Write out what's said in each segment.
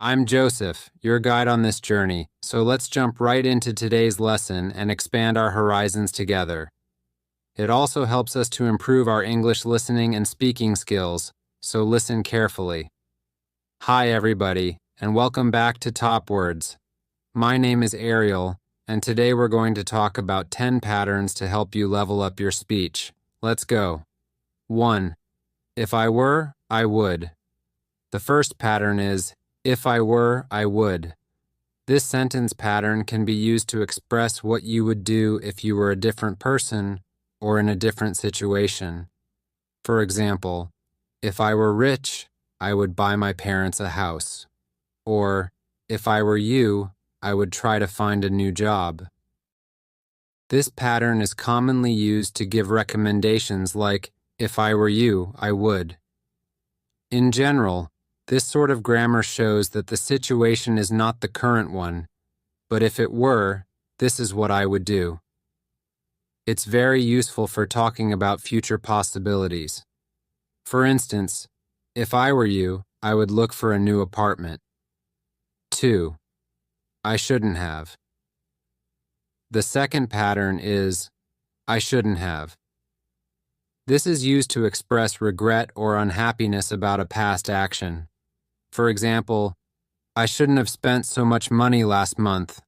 I'm Joseph, your guide on this journey, so let's jump right into today's lesson and expand our horizons together. It also helps us to improve our English listening and speaking skills, so listen carefully. Hi everybody, and welcome back to Top Words. My name is Ariel, and today we're going to talk about 10 patterns to help you level up your speech. Let's go. 1. If I were, I would. The first pattern is, if I were, I would. This sentence pattern can be used to express what you would do if you were a different person or in a different situation. For example, if I were rich, I would buy my parents a house. Or, if I were you, I would try to find a new job. This pattern is commonly used to give recommendations like, if I were you, I would. In general, this sort of grammar shows that the situation is not the current one, but if it were, this is what I would do. It's very useful for talking about future possibilities. For instance, if I were you, I would look for a new apartment. 2. I shouldn't have. The second pattern is, I shouldn't have. This is used to express regret or unhappiness about a past action. For example, I shouldn't have spent so much money last month,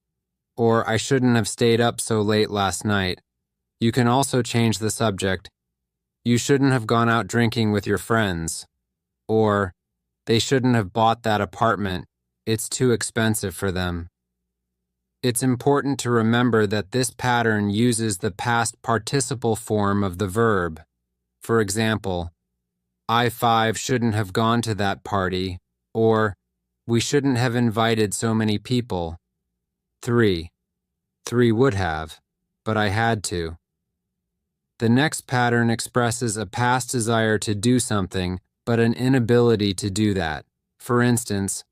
or I shouldn't have stayed up so late last night. You can also change the subject. You shouldn't have gone out drinking with your friends, or they shouldn't have bought that apartment. It's too expensive for them. It's important to remember that this pattern uses the past participle form of the verb. For example, I-5 shouldn't have gone to that party, or we shouldn't have invited so many people. 3. 3 would have, but I had to. The next pattern expresses a past desire to do something, but an inability to do that. For instance,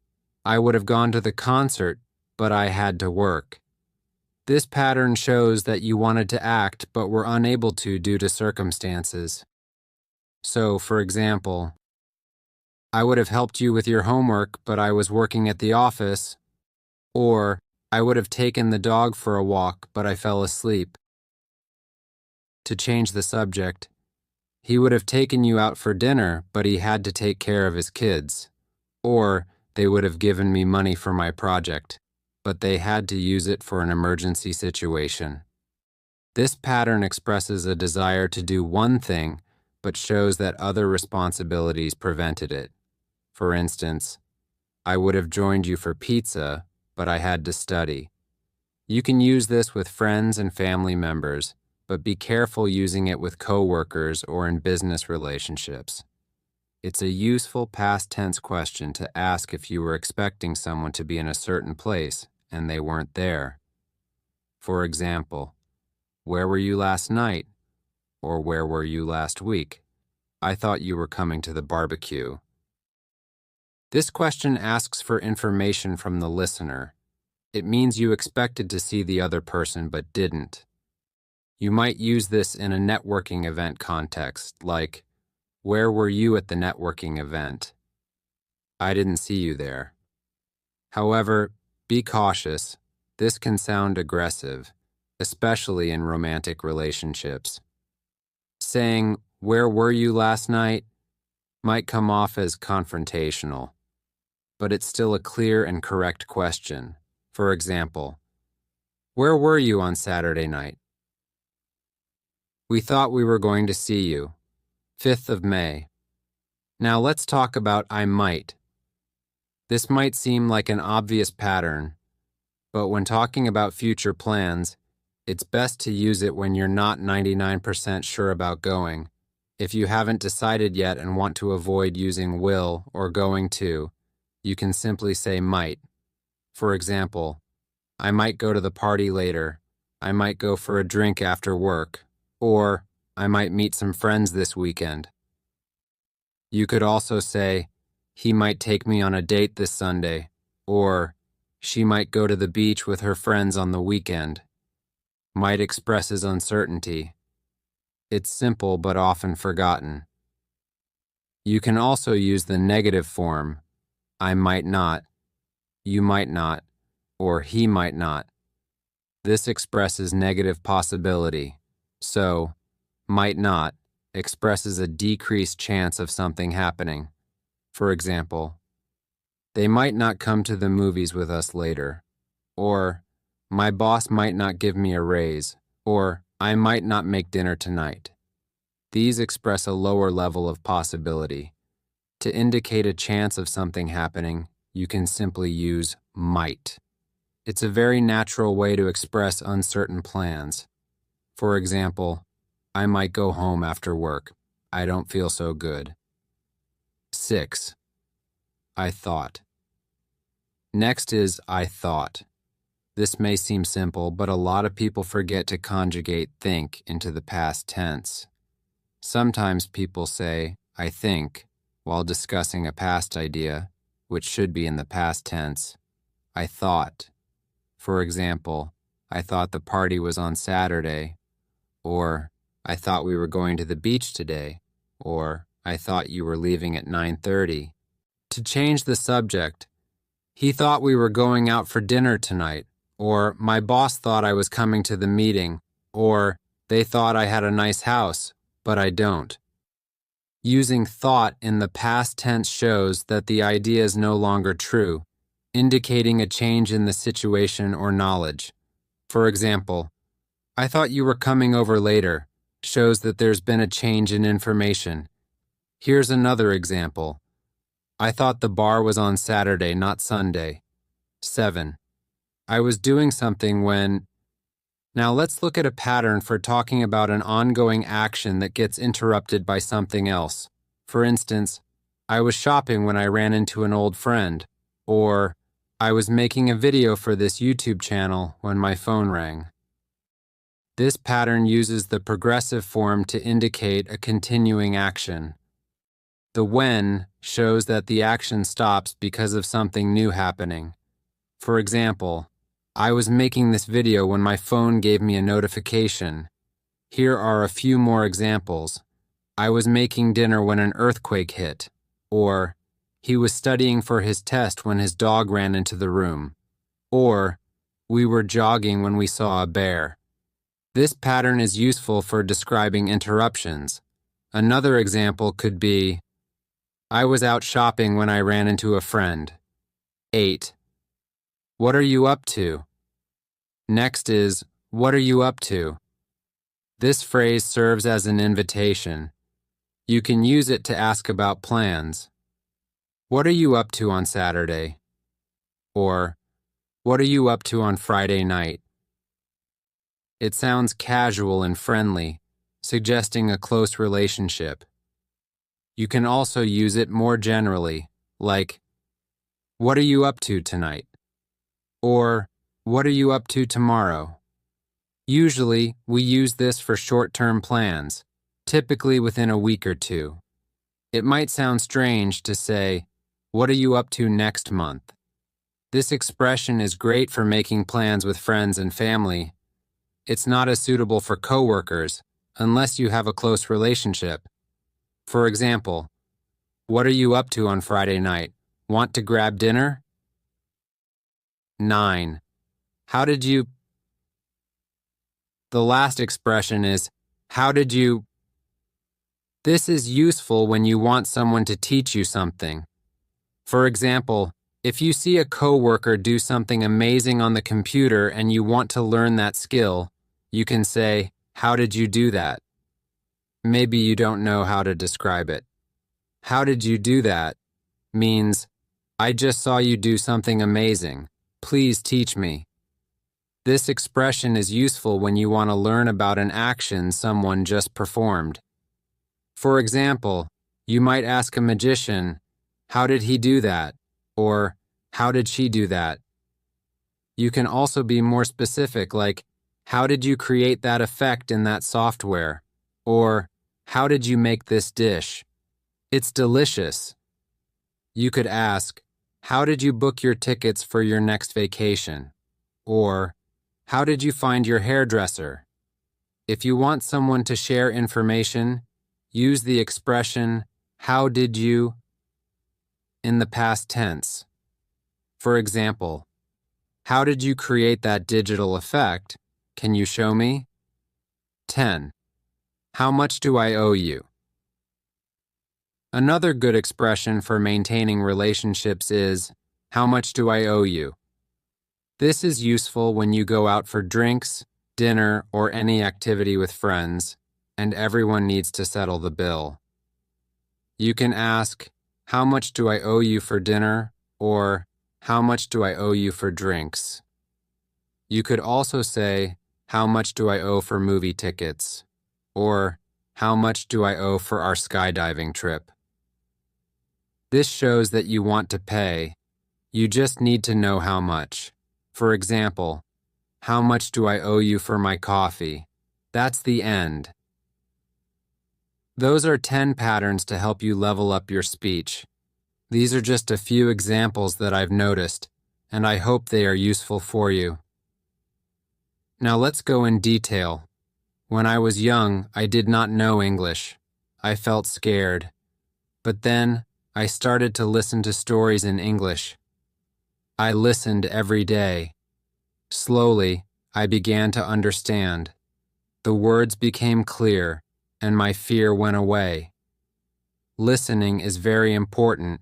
I would have gone to the concert, but I had to work. This pattern shows that you wanted to act, but were unable to due to circumstances. So, for example, I would have helped you with your homework, but I was working at the office. Or, I would have taken the dog for a walk, but I fell asleep. To change the subject, he would have taken you out for dinner, but he had to take care of his kids. Or, they would have given me money for my project, but they had to use it for an emergency situation. This pattern expresses a desire to do one thing, but shows that other responsibilities prevented it. For instance, I would have joined you for pizza, but I had to study. You can use this with friends and family members, but be careful using it with coworkers or in business relationships. It's a useful past tense question to ask if you were expecting someone to be in a certain place and they weren't there. For example, where were you last night? Or where were you last week? I thought you were coming to the barbecue. This question asks for information from the listener. It means you expected to see the other person but didn't. You might use this in a networking event context, like, where were you at the networking event? I didn't see you there. However, be cautious. This can sound aggressive, especially in romantic relationships. Saying, where were you last night? Might come off as confrontational, but it's still a clear and correct question. For example, where were you on Saturday night? We thought we were going to see you. 5th of May. Now let's talk about I might. This might seem like an obvious pattern, but when talking about future plans, it's best to use it when you're not 99% sure about going. If you haven't decided yet and want to avoid using will or going to, you can simply say might. For example, I might go to the party later. I might go for a drink after work. Or, I might meet some friends this weekend. You could also say, he might take me on a date this Sunday. Or, she might go to the beach with her friends on the weekend. Might expresses uncertainty. It's simple but often forgotten. You can also use the negative form, I might not. you might not, or he might not. This expresses negative possibility, so might not expresses a decreased chance of something happening. For example, they might not come to the movies with us later, or my boss might not give me a raise, or I might not make dinner tonight. These express a lower level of possibility. To indicate a chance of something happening, you can simply use might. It's a very natural way to express uncertain plans. For example, I might go home after work. I don't feel so good. 6. I thought. Next is I thought. This may seem simple, but a lot of people forget to conjugate think into the past tense. Sometimes people say, I think, while discussing a past idea, which should be in the past tense. I thought. For example, I thought the party was on Saturday, or I thought we were going to the beach today, or I thought you were leaving at 9:30. To change the subject, he thought we were going out for dinner tonight, or my boss thought I was coming to the meeting, or they thought I had a nice house, but I don't. Using thought in the past tense shows that the idea is no longer true, indicating a change in the situation or knowledge. For example, I thought you were coming over later, shows that there's been a change in information. Here's another example. I thought the bar was on Saturday, not Sunday. 7. I was doing something when... Now let's look at a pattern for talking about an ongoing action that gets interrupted by something else. For instance, I was shopping when I ran into an old friend, or I was making a video for this YouTube channel when my phone rang. This pattern uses the progressive form to indicate a continuing action. The when shows that the action stops because of something new happening. For example, I was making this video when my phone gave me a notification. Here are a few more examples. I was making dinner when an earthquake hit, or he was studying for his test when his dog ran into the room, or we were jogging when we saw a bear. This pattern is useful for describing interruptions. Another example could be, I was out shopping when I ran into a friend. 8. What are you up to? Next is, what are you up to? This phrase serves as an invitation. You can use it to ask about plans. What are you up to on Saturday? Or, what are you up to on Friday night? It sounds casual and friendly, suggesting a close relationship. You can also use it more generally, like, what are you up to tonight? Or, what are you up to tomorrow? Usually, we use this for short-term plans, typically within a week or two. It might sound strange to say, what are you up to next month? This expression is great for making plans with friends and family. It's not as suitable for coworkers, unless you have a close relationship. For example, what are you up to on Friday night? Want to grab dinner? 9. How did you... The last expression is, how did you... This is useful when you want someone to teach you something. For example, if you see a coworker do something amazing on the computer and you want to learn that skill, you can say, how did you do that? Maybe you don't know how to describe it. How did you do that means, I just saw you do something amazing. Please teach me. This expression is useful when you want to learn about an action someone just performed. For example, you might ask a magician, how did he do that? Or, how did she do that? You can also be more specific, like, how did you create that effect in that software? Or, how did you make this dish? It's delicious. You could ask, how did you book your tickets for your next vacation? Or, how did you find your hairdresser? If you want someone to share information, use the expression, how did you, in the past tense. For example, how did you create that digital effect? Can you show me? 10. How much do I owe you? Another good expression for maintaining relationships is, how much do I owe you? This is useful when you go out for drinks, dinner, or any activity with friends, and everyone needs to settle the bill. You can ask, how much do I owe you for dinner? Or, how much do I owe you for drinks? You could also say, how much do I owe for movie tickets? Or, how much do I owe for our skydiving trip? This shows that you want to pay. You just need to know how much. For example, how much do I owe you for my coffee? That's the end. Those are 10 patterns to help you level up your speech. These are just a few examples that I've noticed, and I hope they are useful for you. Now let's go in detail. When I was young, I did not know English. I felt scared. But then, I started to listen to stories in English. I listened every day. Slowly, I began to understand. The words became clear, and my fear went away. Listening is very important.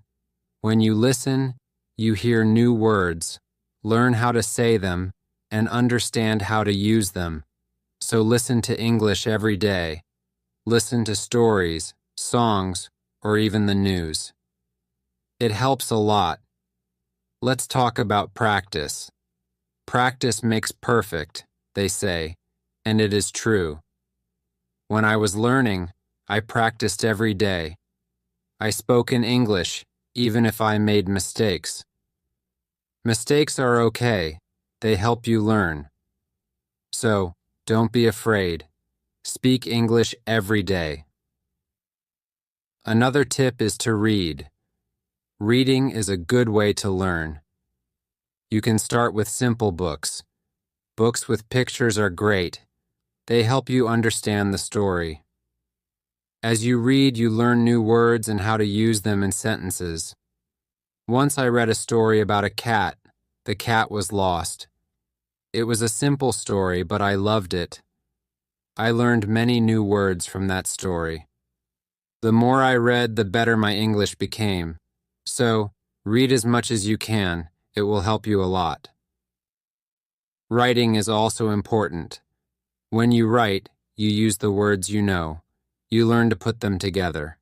When you listen, you hear new words, learn how to say them, and understand how to use them. So listen to English every day. Listen to stories, songs, or even the news. It helps a lot. Let's talk about practice. Practice makes perfect, they say, and it is true. When I was learning, I practiced every day. I spoke in English, even if I made mistakes. Mistakes are okay. They help you learn. So, don't be afraid. Speak English every day. Another tip is to read. Reading is a good way to learn. You can start with simple books. Books with pictures are great. They help you understand the story. As you read, you learn new words and how to use them in sentences. Once I read a story about a cat. The cat was lost. It was a simple story, but I loved it. I learned many new words from that story. The more I read, the better my English became. So, read as much as you can. It will help you a lot. Writing is also important. When you write, you use the words you know. You learn to put them together.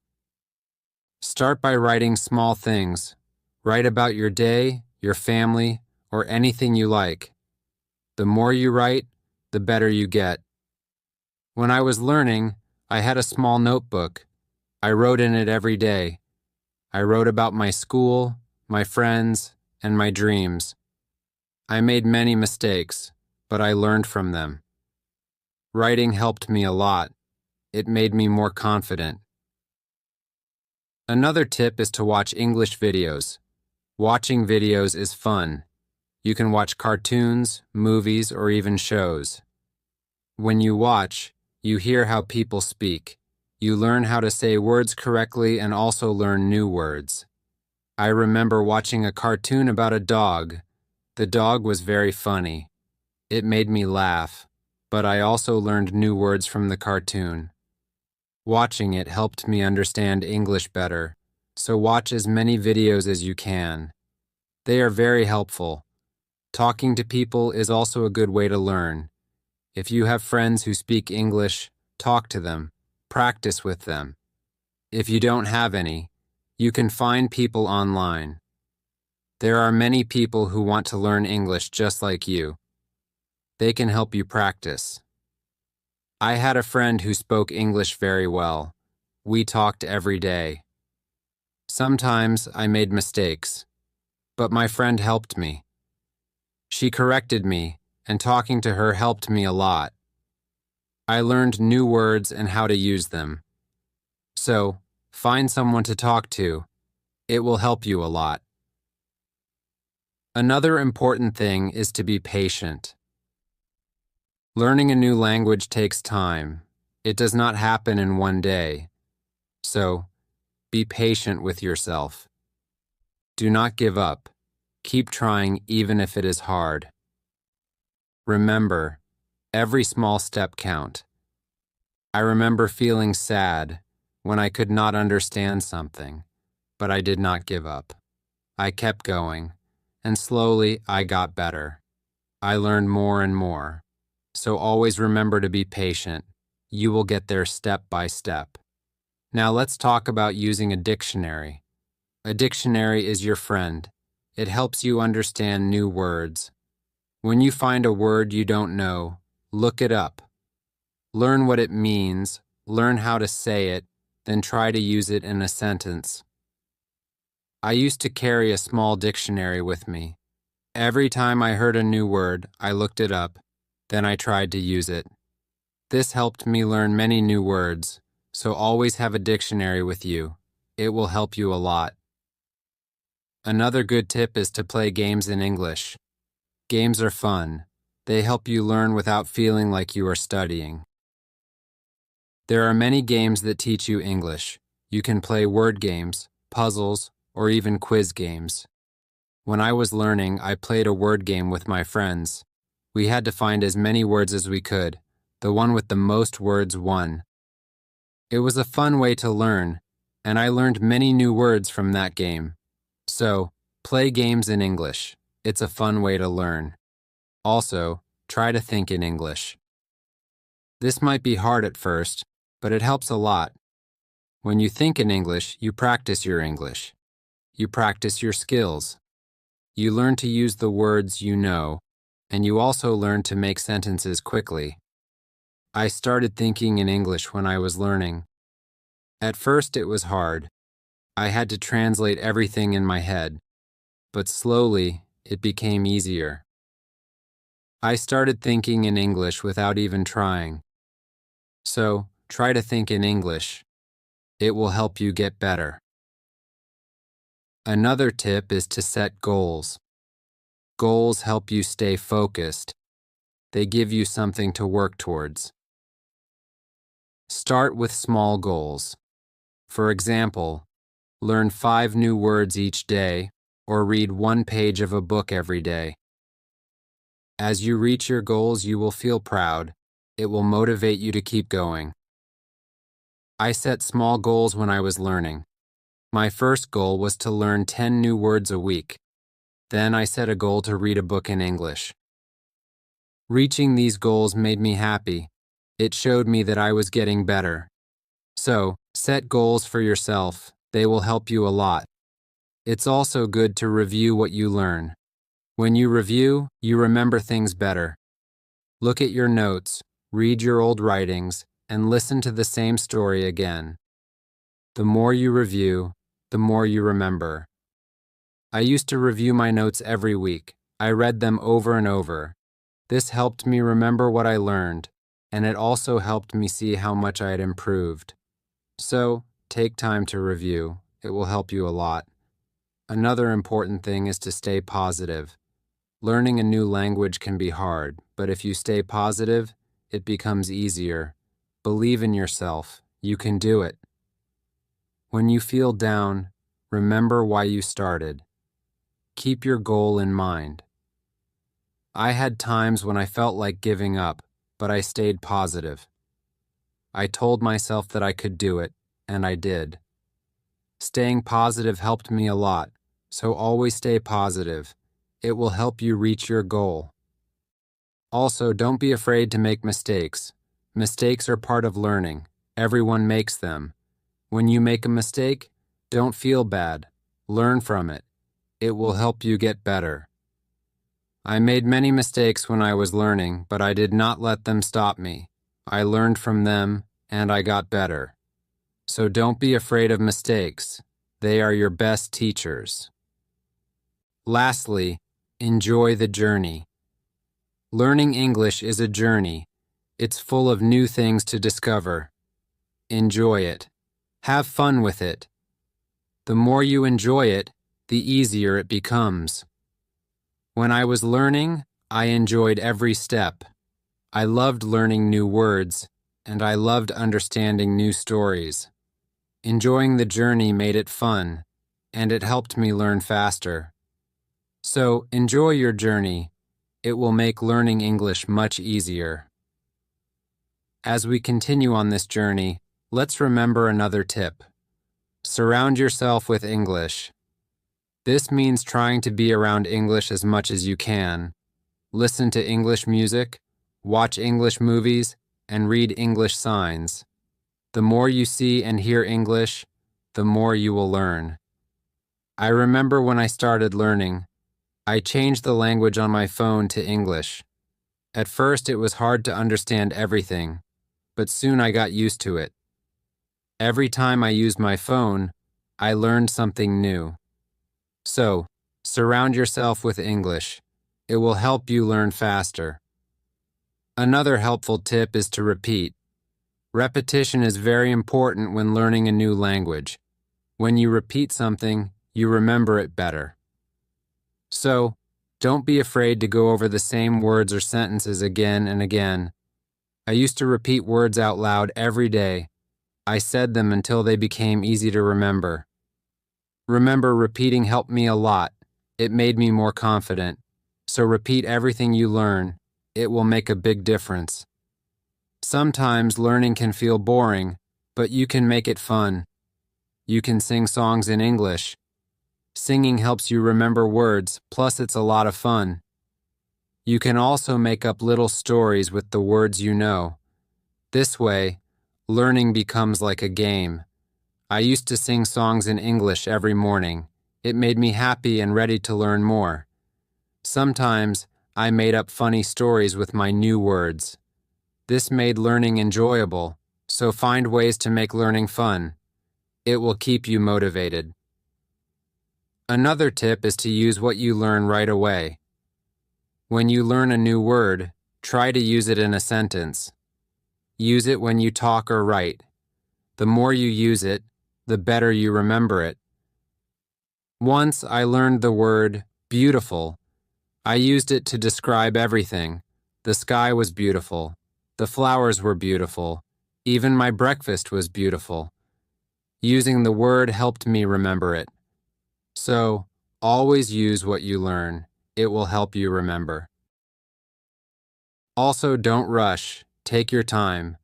Start by writing small things. Write about your day, your family, or anything you like. The more you write, the better you get. When I was learning, I had a small notebook. I wrote in it every day. I wrote about my school, my friends, and my dreams. I made many mistakes, but I learned from them. Writing helped me a lot. It made me more confident. Another tip is to watch English videos. Watching videos is fun. You can watch cartoons, movies, or even shows. When you watch, you hear how people speak. You learn how to say words correctly and also learn new words. I remember watching a cartoon about a dog. The dog was very funny. It made me laugh, but I also learned new words from the cartoon. Watching it helped me understand English better, so watch as many videos as you can. They are very helpful. Talking to people is also a good way to learn. If you have friends who speak English, talk to them. Practice with them. If you don't have any, you can find people online. There are many people who want to learn English just like you. They can help you practice. I had a friend who spoke English very well. We talked every day. Sometimes I made mistakes, but my friend helped me. She corrected me, and talking to her helped me a lot. I learned new words and how to use them. So, find someone to talk to. It will help you a lot. Another important thing is to be patient. Learning a new language takes time. It does not happen in one day. So, be patient with yourself. Do not give up. Keep trying even if it is hard. Remember, every small step counts. I remember feeling sad when I could not understand something, but I did not give up. I kept going, and slowly I got better. I learned more and more. So always remember to be patient. You will get there step by step. Now let's talk about using a dictionary. A dictionary is your friend. It helps you understand new words. When you find a word you don't know, look it up. Learn what it means, learn how to say it, then try to use it in a sentence. I used to carry a small dictionary with me. Every time I heard a new word, I looked it up, then I tried to use it. This helped me learn many new words, so always have a dictionary with you. It will help you a lot. Another good tip is to play games in English. Games are fun. They help you learn without feeling like you are studying. There are many games that teach you English. You can play word games, puzzles, or even quiz games. When I was learning, I played a word game with my friends. We had to find as many words as we could. The one with the most words won. It was a fun way to learn, and I learned many new words from that game. So, play games in English. It's a fun way to learn. Also, try to think in English. This might be hard at first, but it helps a lot. When you think in English, you practice your English. You practice your skills. You learn to use the words you know, and you also learn to make sentences quickly. I started thinking in English when I was learning. At first it was hard. I had to translate everything in my head, but slowly it became easier. I started thinking in English without even trying. So, try to think in English. It will help you get better. Another tip is to set goals. Goals help you stay focused. They give you something to work towards. Start with small goals. For example, learn 5 new words each day or read 1 page of a book every day. As you reach your goals, you will feel proud. It will motivate you to keep going. I set small goals when I was learning. My first goal was to learn 10 new words a week. Then I set a goal to read a book in English. Reaching these goals made me happy. It showed me that I was getting better. So, set goals for yourself. They will help you a lot. It's also good to review what you learn. When you review, you remember things better. Look at your notes, read your old writings, and listen to the same story again. The more you review, the more you remember. I used to review my notes every week. I read them over and over. This helped me remember what I learned, and it also helped me see how much I had improved. So, take time to review. It will help you a lot. Another important thing is to stay positive. Learning a new language can be hard, but if you stay positive, it becomes easier. Believe in yourself. You can do it. When you feel down, remember why you started. Keep your goal in mind. I had times when I felt like giving up, but I stayed positive. I told myself that I could do it, and I did. Staying positive helped me a lot, so always stay positive. It will help you reach your goal. Also, don't be afraid to make mistakes. Mistakes are part of learning. Everyone makes them. When you make a mistake, don't feel bad. Learn from it. It will help you get better. I made many mistakes when I was learning, but I did not let them stop me. I learned from them, and I got better. So don't be afraid of mistakes. They are your best teachers. Lastly, enjoy the journey. Learning English is a journey. It's full of new things to discover. Enjoy it. Have fun with it. The more you enjoy it, the easier it becomes. When I was learning, I enjoyed every step. I loved learning new words, and I loved understanding new stories. Enjoying the journey made it fun, and it helped me learn faster. So enjoy your journey. It will make learning English much easier. As we continue on this journey, let's remember another tip. Surround yourself with English. This means trying to be around English as much as you can. Listen to English music, watch English movies, and read English signs. The more you see and hear English, the more you will learn. I remember when I started learning, I changed the language on my phone to English. At first, it was hard to understand everything, but soon I got used to it. Every time I used my phone, I learned something new. So, surround yourself with English. It will help you learn faster. Another helpful tip is to repeat. Repetition is very important when learning a new language. When you repeat something, you remember it better. So, don't be afraid to go over the same words or sentences again and again. I used to repeat words out loud every day. I said them until they became easy to remember. Remember, repeating helped me a lot. It made me more confident. So repeat everything you learn. It will make a big difference. Sometimes learning can feel boring, but you can make it fun. You can sing songs in English. Singing helps you remember words, plus it's a lot of fun. You can also make up little stories with the words you know. This way, learning becomes like a game. I used to sing songs in English every morning. It made me happy and ready to learn more. Sometimes, I made up funny stories with my new words. This made learning enjoyable, so find ways to make learning fun. It will keep you motivated. Another tip is to use what you learn right away. When you learn a new word, try to use it in a sentence. Use it when you talk or write. The more you use it, the better you remember it. Once I learned the word beautiful. I used it to describe everything. The sky was beautiful. The flowers were beautiful. Even my breakfast was beautiful. Using the word helped me remember it. So, always use what you learn. It will help you remember. Also, don't rush. Take your time.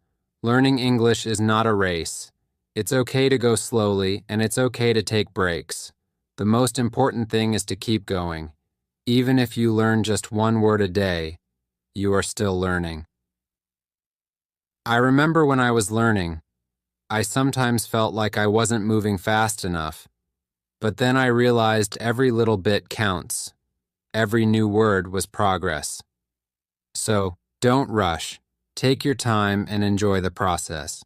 Learning English is not a race. It's okay to go slowly, and it's okay to take breaks. The most important thing is to keep going. Even if you learn just one word a day, you are still learning. I remember when I was learning, I sometimes felt like I wasn't moving fast enough. But then I realized every little bit counts. Every new word was progress. So, don't rush. Take your time and enjoy the process.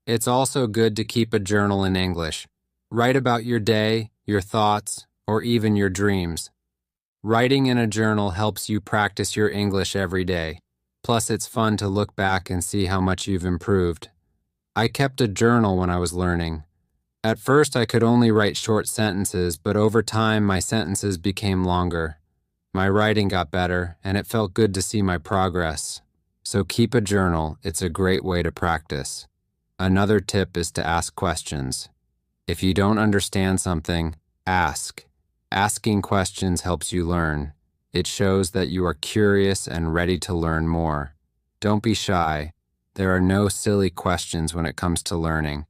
It's also good to keep a journal in English. Write about your day, your thoughts, or even your dreams. Writing in a journal helps you practice your English every day. Plus, it's fun to look back and see how much you've improved. I kept a journal when I was learning. At first, I could only write short sentences, but over time, my sentences became longer. My writing got better, and it felt good to see my progress. So keep a journal. It's a great way to practice. Another tip is to ask questions. If you don't understand something, ask. Asking questions helps you learn. It shows that you are curious and ready to learn more. Don't be shy. There are no silly questions when it comes to learning.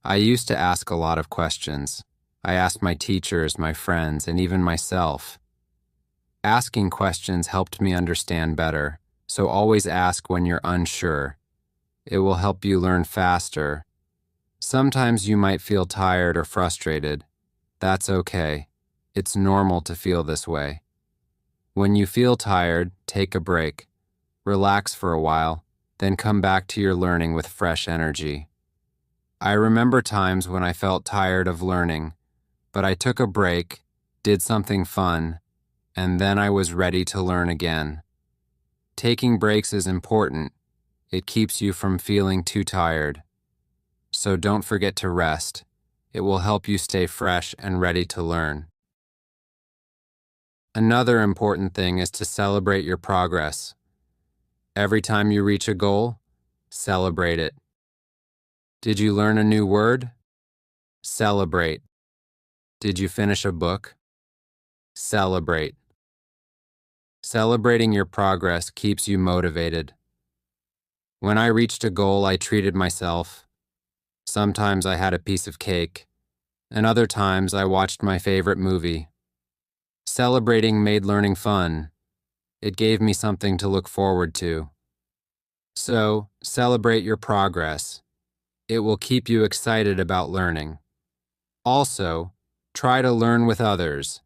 I used to ask a lot of questions. I asked my teachers, my friends, and even myself. Asking questions helped me understand better, so always ask when you're unsure. It will help you learn faster. Sometimes you might feel tired or frustrated. That's okay. It's normal to feel this way. When you feel tired, take a break. Relax for a while, then come back to your learning with fresh energy. I remember times when I felt tired of learning, but I took a break, did something fun, and then I was ready to learn again. Taking breaks is important. It keeps you from feeling too tired. So don't forget to rest. It will help you stay fresh and ready to learn. Another important thing is to celebrate your progress. Every time you reach a goal, celebrate it. Did you learn a new word? Celebrate. Did you finish a book? Celebrate. Celebrating your progress keeps you motivated. When I reached a goal, I treated myself. Sometimes I had a piece of cake, and other times I watched my favorite movie. Celebrating made learning fun. It gave me something to look forward to. So, celebrate your progress. It will keep you excited about learning. Also, try to learn with others.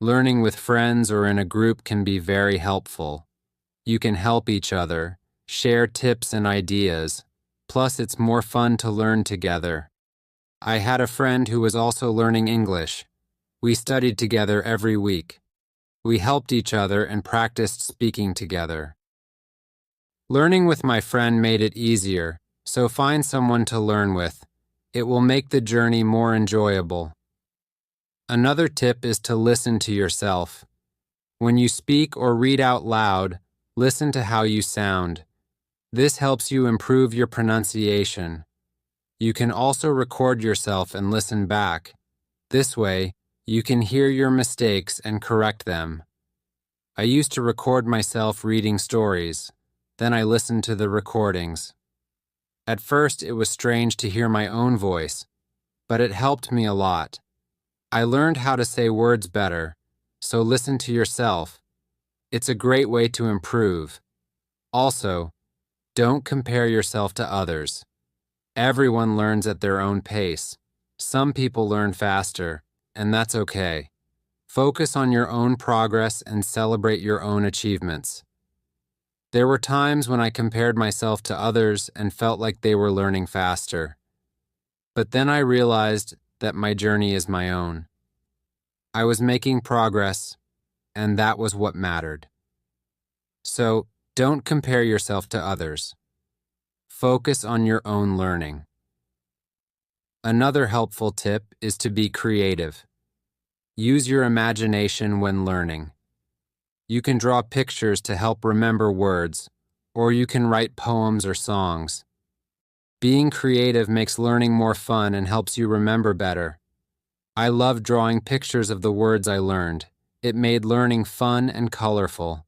Learning with friends or in a group can be very helpful. You can help each other, share tips and ideas. Plus, it's more fun to learn together. I had a friend who was also learning English. We studied together every week. We helped each other and practiced speaking together. Learning with my friend made it easier, so find someone to learn with. It will make the journey more enjoyable. Another tip is to listen to yourself. When you speak or read out loud, listen to how you sound. This helps you improve your pronunciation. You can also record yourself and listen back. This way, you can hear your mistakes and correct them. I used to record myself reading stories. Then I listened to the recordings. At first, it was strange to hear my own voice, but it helped me a lot. I learned how to say words better, so listen to yourself. It's a great way to improve. Also, don't compare yourself to others. Everyone learns at their own pace. Some people learn faster, and that's okay. Focus on your own progress and celebrate your own achievements. There were times when I compared myself to others and felt like they were learning faster. But then I realized that my journey is my own. I was making progress, and that was what mattered. So, don't compare yourself to others. Focus on your own learning. Another helpful tip is to be creative. Use your imagination when learning. You can draw pictures to help remember words, or you can write poems or songs. Being creative makes learning more fun and helps you remember better. I love drawing pictures of the words I learned. It made learning fun and colorful.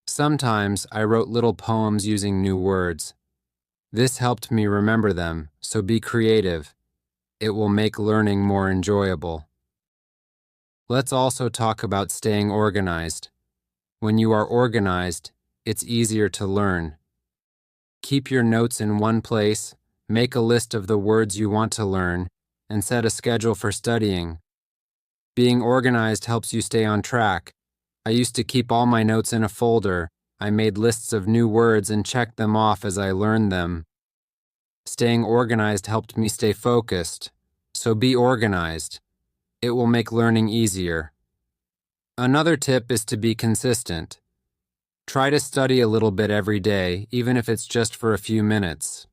Sometimes I wrote little poems using new words. This helped me remember them, so be creative. It will make learning more enjoyable. Let's also talk about staying organized. When you are organized, it's easier to learn. Keep your notes in one place, make a list of the words you want to learn, and set a schedule for studying. Being organized helps you stay on track. I used to keep all my notes in a folder. I made lists of new words and checked them off as I learned them. Staying organized helped me stay focused. So be organized. It will make learning easier. Another tip is to be consistent. Try to study a little bit every day, even if it's just for a few minutes.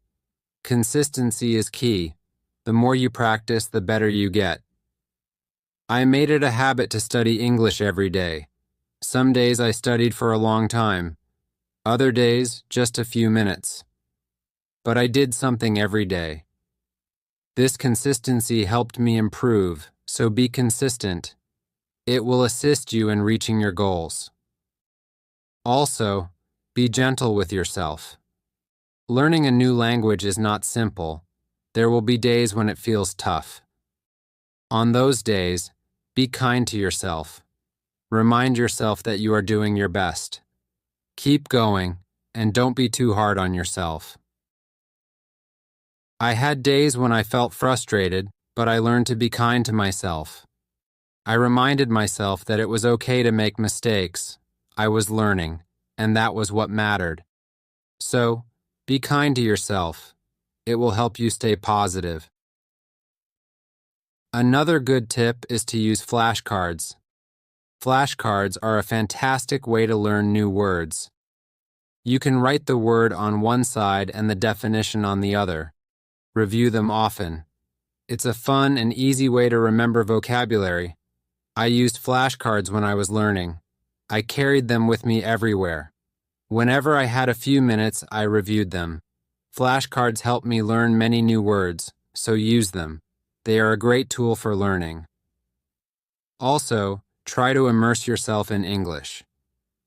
Consistency is key. The more you practice, the better you get. I made it a habit to study English every day. Some days I studied for a long time. Other days, just a few minutes. But I did something every day. This consistency helped me improve, so be consistent. It will assist you in reaching your goals. Also, be gentle with yourself. Learning a new language is not simple. There will be days when it feels tough. On those days, be kind to yourself. Remind yourself that you are doing your best. Keep going, and don't be too hard on yourself. I had days when I felt frustrated, but I learned to be kind to myself. I reminded myself that it was okay to make mistakes. I was learning, and that was what mattered. So, be kind to yourself. It will help you stay positive. Another good tip is to use flashcards. Flashcards are a fantastic way to learn new words. You can write the word on one side and the definition on the other. Review them often. It's a fun and easy way to remember vocabulary. I used flashcards when I was learning. I carried them with me everywhere. Whenever I had a few minutes, I reviewed them. Flashcards help me learn many new words, so use them. They are a great tool for learning. Also, Try to immerse yourself in English.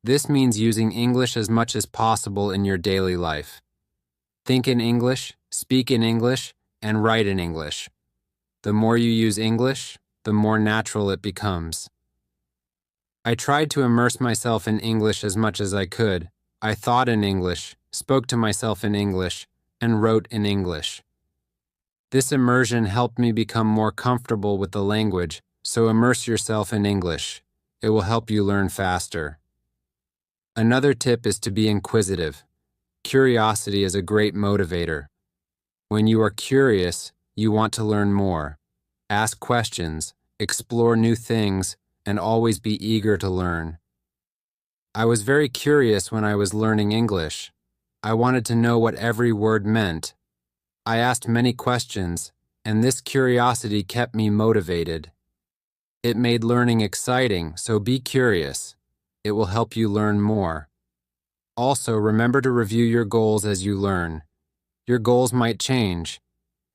This means using English as much as possible in your daily life. Think in English, speak in English, and write in English. The more you use English, the more natural it becomes. I tried to immerse myself in English as much as I could. I thought in English, spoke to myself in English, and wrote in English. This immersion helped me become more comfortable with the language, so immerse yourself in English. It will help you learn faster. Another tip is to be inquisitive. Curiosity is a great motivator. When you are curious, you want to learn more. Ask questions, explore new things, and always be eager to learn. I was very curious when I was learning English. I wanted to know what every word meant. I asked many questions, and this curiosity kept me motivated. It made learning exciting, so be curious. It will help you learn more. Also, remember to review your goals as you learn. Your goals might change.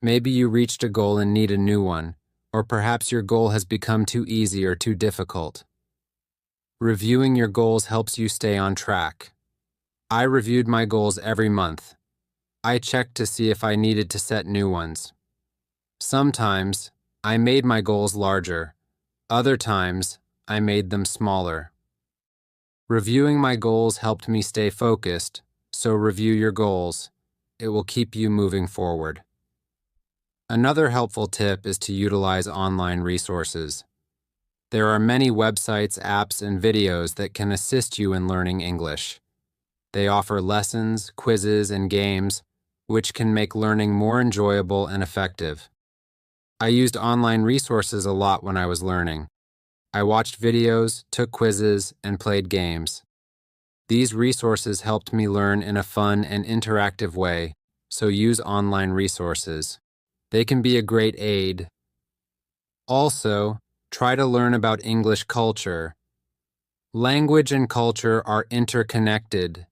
Maybe you reached a goal and need a new one, or perhaps your goal has become too easy or too difficult. Reviewing your goals helps you stay on track. I reviewed my goals every month. I checked to see if I needed to set new ones. Sometimes, I made my goals larger. Other times, I made them smaller. Reviewing my goals helped me stay focused, so review your goals. It will keep you moving forward. Another helpful tip is to utilize online resources. There are many websites, apps, and videos that can assist you in learning English. They offer lessons, quizzes, and games, which can make learning more enjoyable and effective. I used online resources a lot when I was learning. I watched videos, took quizzes, and played games. These resources helped me learn in a fun and interactive way, so use online resources. They can be a great aid. Also, try to learn about English culture. Language and culture are interconnected.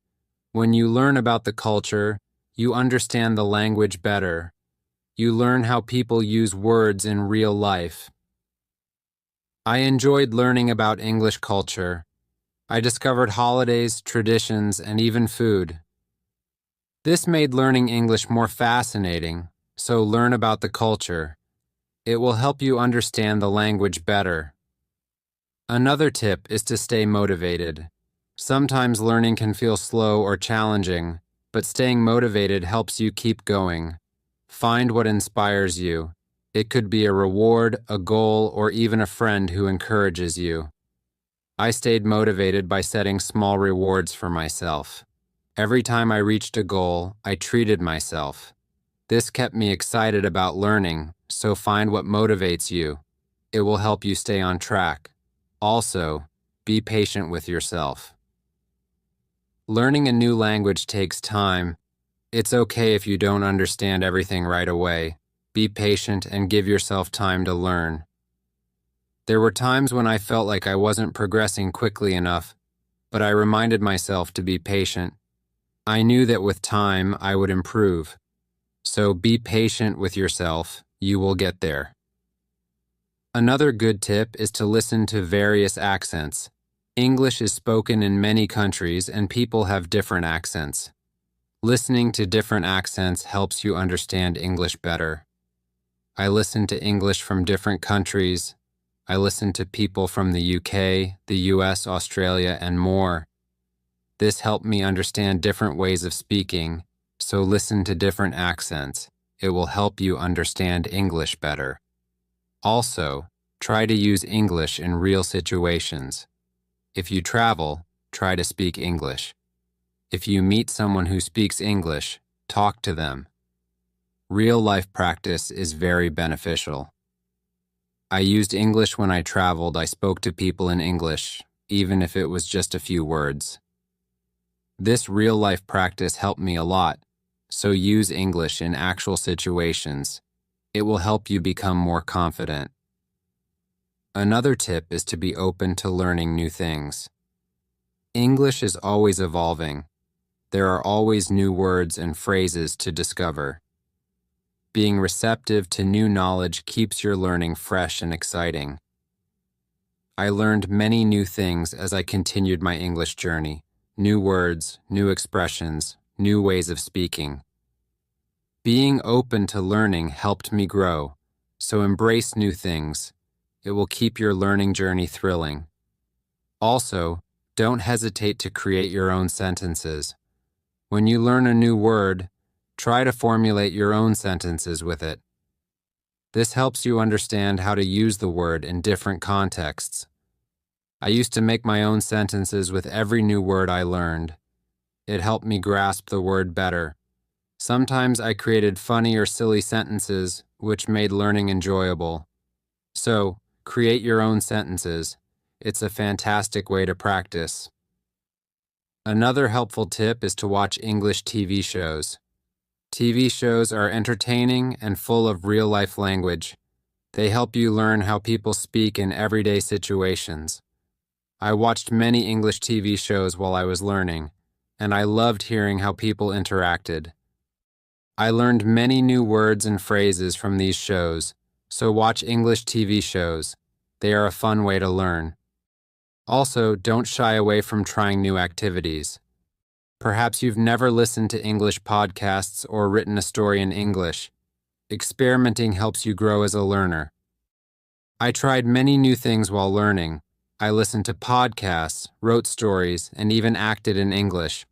When you learn about the culture, you understand the language better. You learn how people use words in real life. I enjoyed learning about English culture. I discovered holidays, traditions, and even food. This made learning English more fascinating, so learn about the culture. It will help you understand the language better. Another tip is to stay motivated. Sometimes learning can feel slow or challenging, but staying motivated helps you keep going. Find what inspires you. It could be a reward, a goal, or even a friend who encourages you. I stayed motivated by setting small rewards for myself. Every time I reached a goal, I treated myself. This kept me excited about learning, so find what motivates you. It will help you stay on track. Also, be patient with yourself. Learning a new language takes time. It's okay if you don't understand everything right away. Be patient and give yourself time to learn. There were times when I felt like I wasn't progressing quickly enough, but I reminded myself to be patient. I knew that with time I would improve. So be patient with yourself. You will get there. Another good tip is to listen to various accents. English is spoken in many countries and people have different accents. Listening to different accents helps you understand English better. I listen to English from different countries. I listen to people from the UK, the US, Australia, and more. This helped me understand different ways of speaking, so listen to different accents. It will help you understand English better. Also, try to use English in real situations. If you travel, try to speak English. If you meet someone who speaks English, talk to them. Real-life practice is very beneficial. I used English when I traveled. I spoke to people in English, even if it was just a few words. This real-life practice helped me a lot, so use English in actual situations. It will help you become more confident. Another tip is to be open to learning new things. English is always evolving. There are always new words and phrases to discover. Being receptive to new knowledge keeps your learning fresh and exciting. I learned many new things as I continued my English journey. New words, new expressions, new ways of speaking. Being open to learning helped me grow, so embrace new things. It will keep your learning journey thrilling. Also, don't hesitate to create your own sentences. When you learn a new word, try to formulate your own sentences with it. This helps you understand how to use the word in different contexts. I used to make my own sentences with every new word I learned. It helped me grasp the word better. Sometimes I created funny or silly sentences, which made learning enjoyable. So, create your own sentences. It's a fantastic way to practice. Another helpful tip is to watch English TV shows. TV shows are entertaining and full of real-life language. They help you learn how people speak in everyday situations. I watched many English TV shows while I was learning, and I loved hearing how people interacted. I learned many new words and phrases from these shows, so watch English TV shows. They are a fun way to learn. Also, don't shy away from trying new activities. Perhaps you've never listened to English podcasts or written a story in English. Experimenting helps you grow as a learner. I tried many new things while learning. I listened to podcasts, wrote stories, and even acted in English.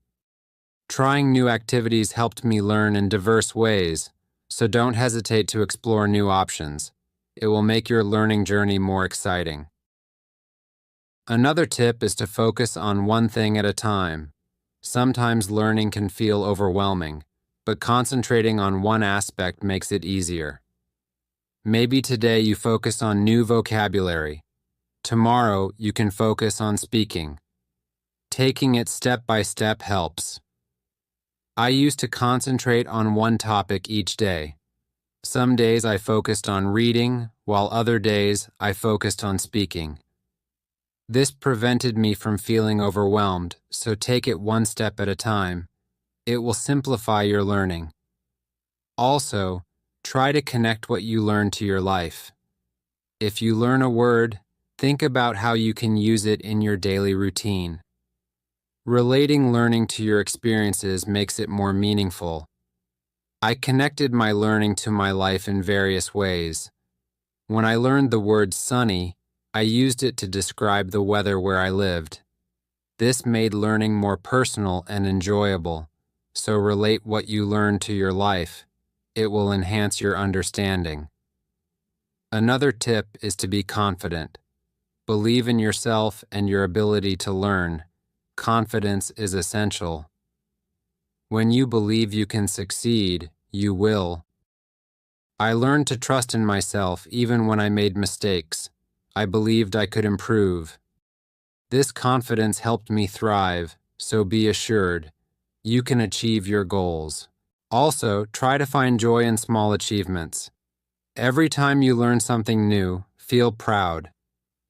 Trying new activities helped me learn in diverse ways, so don't hesitate to explore new options. It will make your learning journey more exciting. Another tip is to focus on one thing at a time. Sometimes learning can feel overwhelming, but concentrating on one aspect makes it easier. Maybe today you focus on new vocabulary. Tomorrow you can focus on speaking. Taking it step by step helps. I used to concentrate on one topic each day. Some days I focused on reading, while other days I focused on speaking. This prevented me from feeling overwhelmed, so take it one step at a time. It will simplify your learning. Also, try to connect what you learn to your life. If you learn a word, think about how you can use it in your daily routine. Relating learning to your experiences makes it more meaningful. I connected my learning to my life in various ways. When I learned the word sunny, I used it to describe the weather where I lived. This made learning more personal and enjoyable, so relate what you learn to your life. It will enhance your understanding. Another tip is to be confident. Believe in yourself and your ability to learn. Confidence is essential. When you believe you can succeed, you will. I learned to trust in myself even when I made mistakes. I believed I could improve. This confidence helped me thrive, so be assured, you can achieve your goals. Also, try to find joy in small achievements. Every time you learn something new, feel proud.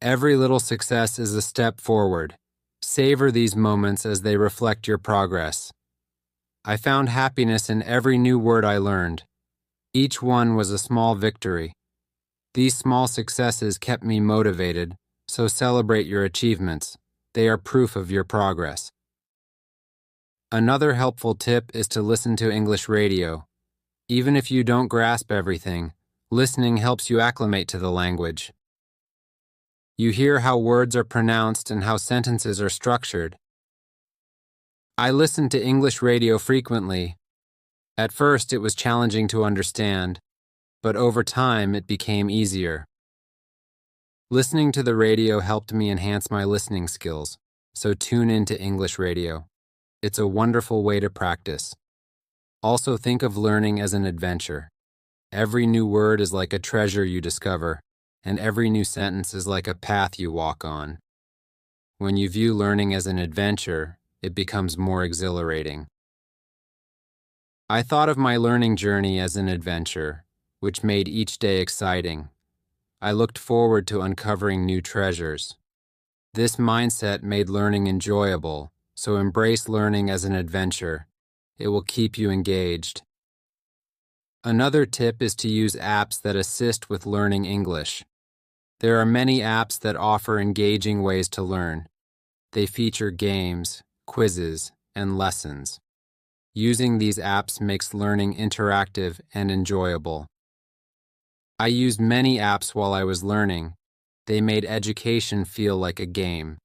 Every little success is a step forward. Savor these moments as they reflect your progress. I found happiness in every new word I learned. Each one was a small victory. These small successes kept me motivated, so celebrate your achievements. They are proof of your progress. Another helpful tip is to listen to English radio. Even if you don't grasp everything, listening helps you acclimate to the language. You hear how words are pronounced and how sentences are structured. I listened to English radio frequently. At first, it was challenging to understand, but over time, it became easier. Listening to the radio helped me enhance my listening skills, so tune into English radio. It's a wonderful way to practice. Also, think of learning as an adventure. Every new word is like a treasure you discover, and every new sentence is like a path you walk on. When you view learning as an adventure, it becomes more exhilarating. I thought of my learning journey as an adventure, which made each day exciting. I looked forward to uncovering new treasures. This mindset made learning enjoyable, so embrace learning as an adventure. It will keep you engaged. Another tip is to use apps that assist with learning English. There are many apps that offer engaging ways to learn. They feature games, quizzes, and lessons. Using these apps makes learning interactive and enjoyable. I used many apps while I was learning. They made education feel like a game.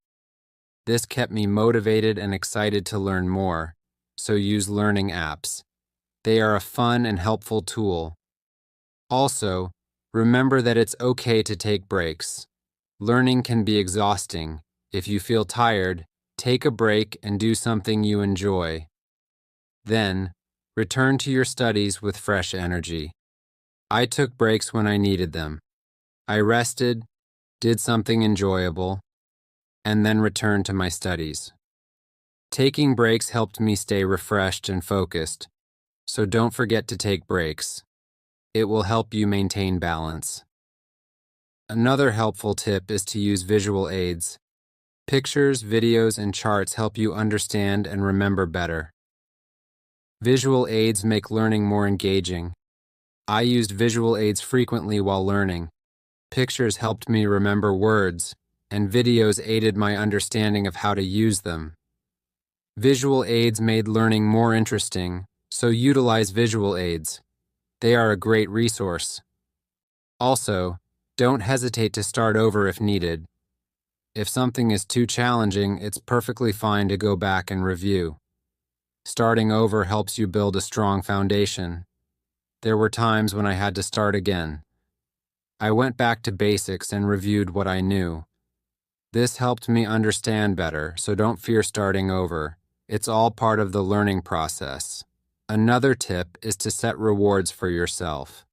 This kept me motivated and excited to learn more, so use learning apps. They are a fun and helpful tool. Also, remember that it's okay to take breaks. Learning can be exhausting. If you feel tired, take a break and do something you enjoy. Then, return to your studies with fresh energy. I took breaks when I needed them. I rested, did something enjoyable, and then returned to my studies. Taking breaks helped me stay refreshed and focused, so don't forget to take breaks. It will help you maintain balance. Another helpful tip is to use visual aids. Pictures, videos, and charts help you understand and remember better. Visual aids make learning more engaging. I used visual aids frequently while learning. Pictures helped me remember words, and videos aided my understanding of how to use them. Visual aids made learning more interesting, so utilize visual aids. They are a great resource. Also, don't hesitate to start over if needed. If something is too challenging, it's perfectly fine to go back and review. Starting over helps you build a strong foundation. There were times when I had to start again. I went back to basics and reviewed what I knew. This helped me understand better, so don't fear starting over. It's all part of the learning process. Another tip is to set rewards for yourself.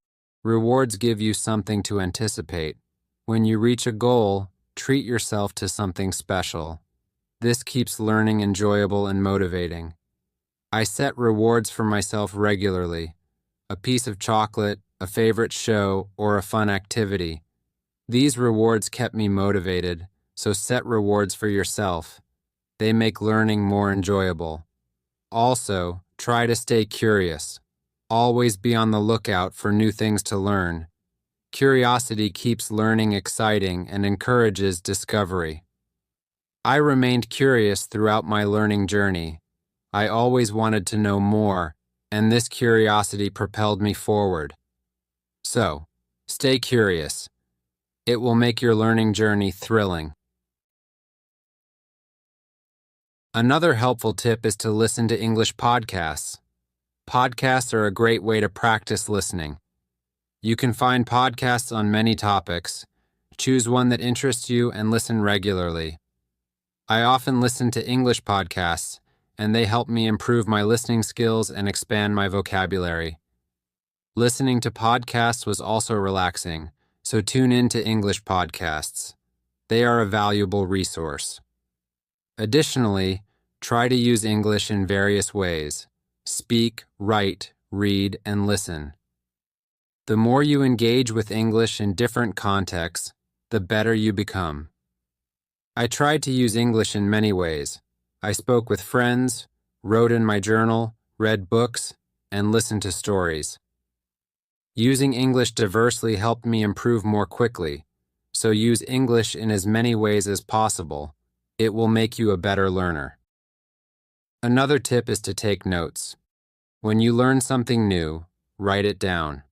Rewards give you something to anticipate. When you reach a goal, treat yourself to something special. This keeps learning enjoyable and motivating. I set rewards for myself regularly. A piece of chocolate, a favorite show, or a fun activity. These rewards kept me motivated, so set rewards for yourself. They make learning more enjoyable. Also, try to stay curious. Always be on the lookout for new things to learn. Curiosity keeps learning exciting and encourages discovery. I remained curious throughout my learning journey. I always wanted to know more, and this curiosity propelled me forward. So, stay curious. It will make your learning journey thrilling. Another helpful tip is to listen to English podcasts. Podcasts are a great way to practice listening. You can find podcasts on many topics. Choose one that interests you and listen regularly. I often listen to English podcasts, and they help me improve my listening skills and expand my vocabulary. Listening to podcasts was also relaxing, so tune in to English podcasts. They are a valuable resource. Additionally, try to use English in various ways. Speak, write, read, and listen. The more you engage with English in different contexts, the better you become. I tried to use English in many ways. I spoke with friends, wrote in my journal, read books, and listened to stories. Using English diversely helped me improve more quickly, so use English in as many ways as possible. It will make you a better learner. Another tip is to take notes. When you learn something new, write it down.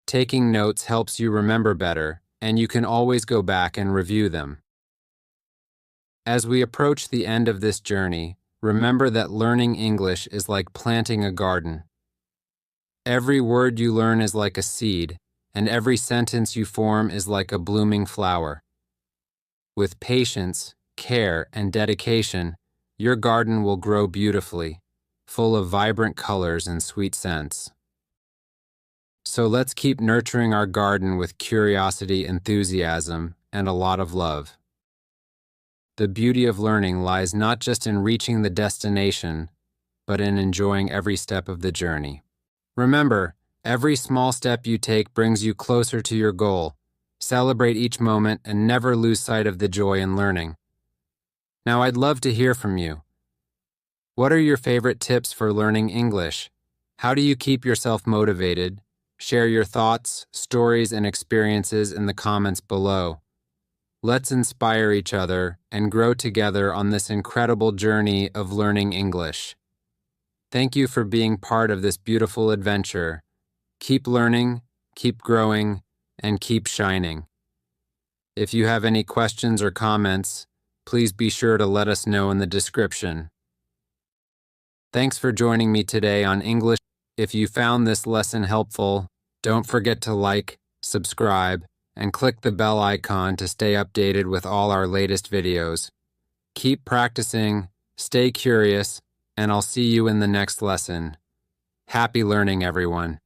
Taking notes helps you remember better, and you can always go back and review them. As we approach the end of this journey, remember that learning English is like planting a garden. Every word you learn is like a seed, and every sentence you form is like a blooming flower. With patience, care, and dedication, your garden will grow beautifully, full of vibrant colors and sweet scents. So let's keep nurturing our garden with curiosity, enthusiasm, and a lot of love. The beauty of learning lies not just in reaching the destination, but in enjoying every step of the journey. Remember, every small step you take brings you closer to your goal. Celebrate each moment and never lose sight of the joy in learning. Now, I'd love to hear from you. What are your favorite tips for learning English? How do you keep yourself motivated? Share your thoughts, stories, and experiences in the comments below. Let's inspire each other and grow together on this incredible journey of learning English. Thank you for being part of this beautiful adventure. Keep learning, keep growing, and keep shining. If you have any questions or comments, please be sure to let us know in the description. Thanks for joining me today on English. If you found this lesson helpful, don't forget to like, subscribe, and click the bell icon to stay updated with all our latest videos. Keep practicing, stay curious, and I'll see you in the next lesson. Happy learning, everyone.